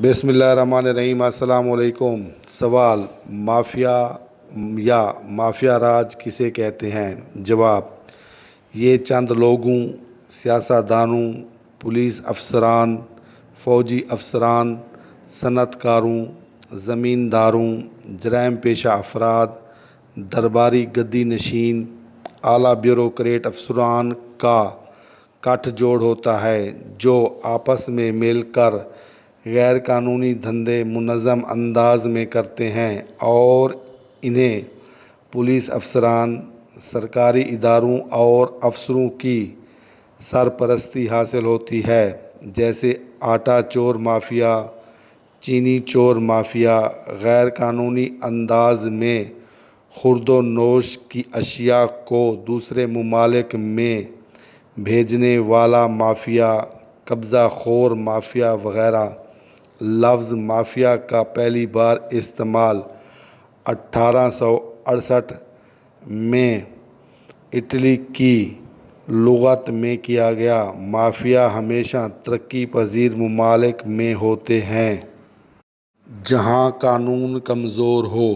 بسم اللہ الرحمن الرحیم۔ السلام علیکم۔ سوال: مافیا یا مافیا راج کسے کہتے ہیں؟ جواب: یہ چند لوگوں، سیاستدانوں، پولیس افسران، فوجی افسران، صنعت کاروں، زمینداروں، جرائم پیشہ افراد، درباری گدی نشین، اعلیٰ بیوروکریٹ افسران کا گٹھ جوڑ ہوتا ہے جو آپس میں مل کر غیر قانونی دھندے منظم انداز میں کرتے ہیں، اور انہیں پولیس افسران، سرکاری اداروں اور افسروں کی سرپرستی حاصل ہوتی ہے، جیسے آٹا چور مافیا، چینی چور مافیا، غیر قانونی انداز میں خورد و نوش کی اشیاء کو دوسرے ممالک میں بھیجنے والا مافیا، قبضہ خور مافیا وغیرہ۔ لفظ مافیا کا پہلی بار استعمال 1868 میں اٹلی کی لغت میں کیا گیا۔ مافیا ہمیشہ ترقی پذیر ممالک میں ہوتے ہیں جہاں قانون کمزور ہو۔